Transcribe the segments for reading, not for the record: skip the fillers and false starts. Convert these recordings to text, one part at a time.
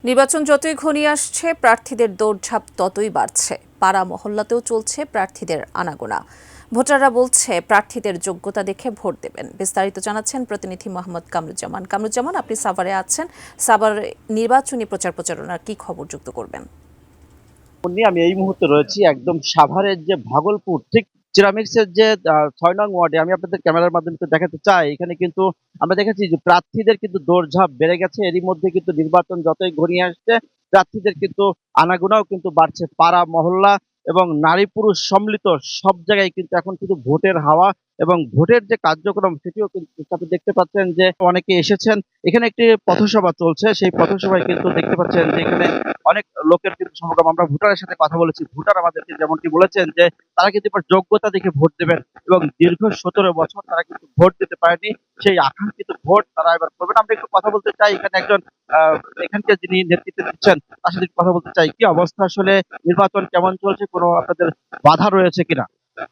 নির্বাচন যতই ঘনিয়ে আসছে প্রার্থীদের দৌড়ঝাঁপ ততই বাড়ছে। পাড়া মহল্লাতেও চলছে প্রার্থীদের আনাগোনা। ভোটাররা বলছে প্রার্থীদের যোগ্যতা দেখে ভোট দেবেন। বিস্তারিত জানাচ্ছেন প্রতিনিধি মোহাম্মদ কামরুজ্জামান। কামরুজ্জামান, আপনি সাভারে আছেন। সাভার নির্বাচনী প্রচারণার কি খবর যুক্ত করবেন? আমি এই মুহূর্তে রয়েছি একদম সাভারের যে ভাগলপুর ঠিক সিরামিক্সের যে ৬ নং ওয়ার্ডে। আমি আপনাদের ক্যামেরার মাধ্যমে একটু দেখাতে চাই। এখানে কিন্তু আমরা দেখেছি যে প্রার্থীদের কিন্তু দৌড়ঝাঁপ বেড়ে গেছে। এরই মধ্যে কিন্তু নির্বাচন যতই ঘনিয়ে আসছে প্রার্থীদের কিন্তু আনাগোনাও কিন্তু বাড়ছে। পাড়া মহল্লা এবং নারী পুরুষ সম্মিলিত সব জায়গায় কিন্তু এখন কিন্তু ভোটের হাওয়া এবং ভোটের যে কার্যক্রম সেটিও কিন্তু আপনি দেখতে পাচ্ছেন যে অনেকে এসেছেন। এখানে একটি পথসভা চলছে। সেই পথসভায় কিন্তু দেখতে পাচ্ছেন যে এখানে অনেক লোকের কিন্তু সমাগম। আমরা ভোটারের সাথে কথা বলেছি। ভোটার আমাদেরকে যেমনটি বলেছেন যে তারা কিন্তু এবার যোগ্যতা দেখে ভোট দেবেন এবং দীর্ঘ ১৭ বছর তারা কিন্তু ভোট দিতে পারেনি। সেই আকাঙ্ক্ষিত ভোট তারা এবার করবেন। আমরা একটু কথা বলতে চাই। এখানে একজন আ এখানকার যিনি নেতৃত্ব দিচ্ছেন তার সাথে একটু কথা বলতে চাই। কি অবস্থা আসলে নির্বাচন কেমন চলছে? কোনো আপনাদের বাধা রয়েছে কিনা?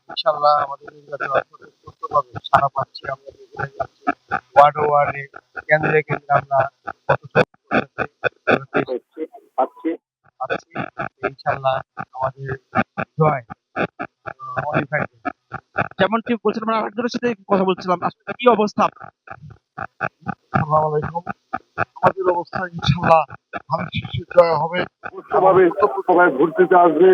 ইনশাআল্লাহ আমাদের নির্বাচন অত্যন্ত সুষ্ঠুভাবে সাড়া পাচ্ছি। আমরা যেখানে যাচ্ছি ওয়ার্ডে ওয়ার্ডে, কেন্দ্রে কেন্দ্রে আমরা পথসভা করতেছি, পাচ্ছি পাচ্ছি। ইনশাআল্লাহ আমাদের জয় আমাদের থাকবে। যেমনটি বলছিলাম আমরা আরেকজনের সাথে কথা বলছিলাম। আসলে কি অবস্থা আপনার? আসসালামু আলাইকুম। আমাদের অবস্থা ইনশাআল্লাহ ধানের শীষের জয় হবে। সুষ্ঠুভাবে সবাই ভোট দিতে আসবে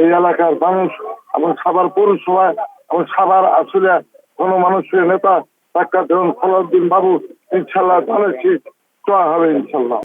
এই এলাকার মানুষ এবং সাভার পৌরসভায় এবং সাভার আসলে গণমানুষের নেতা ডাক্তার সালাউদ্দিন বাবু ইনশাআল্লাহ ধানের শীষ জয় হবে ইনশাআল্লাহ।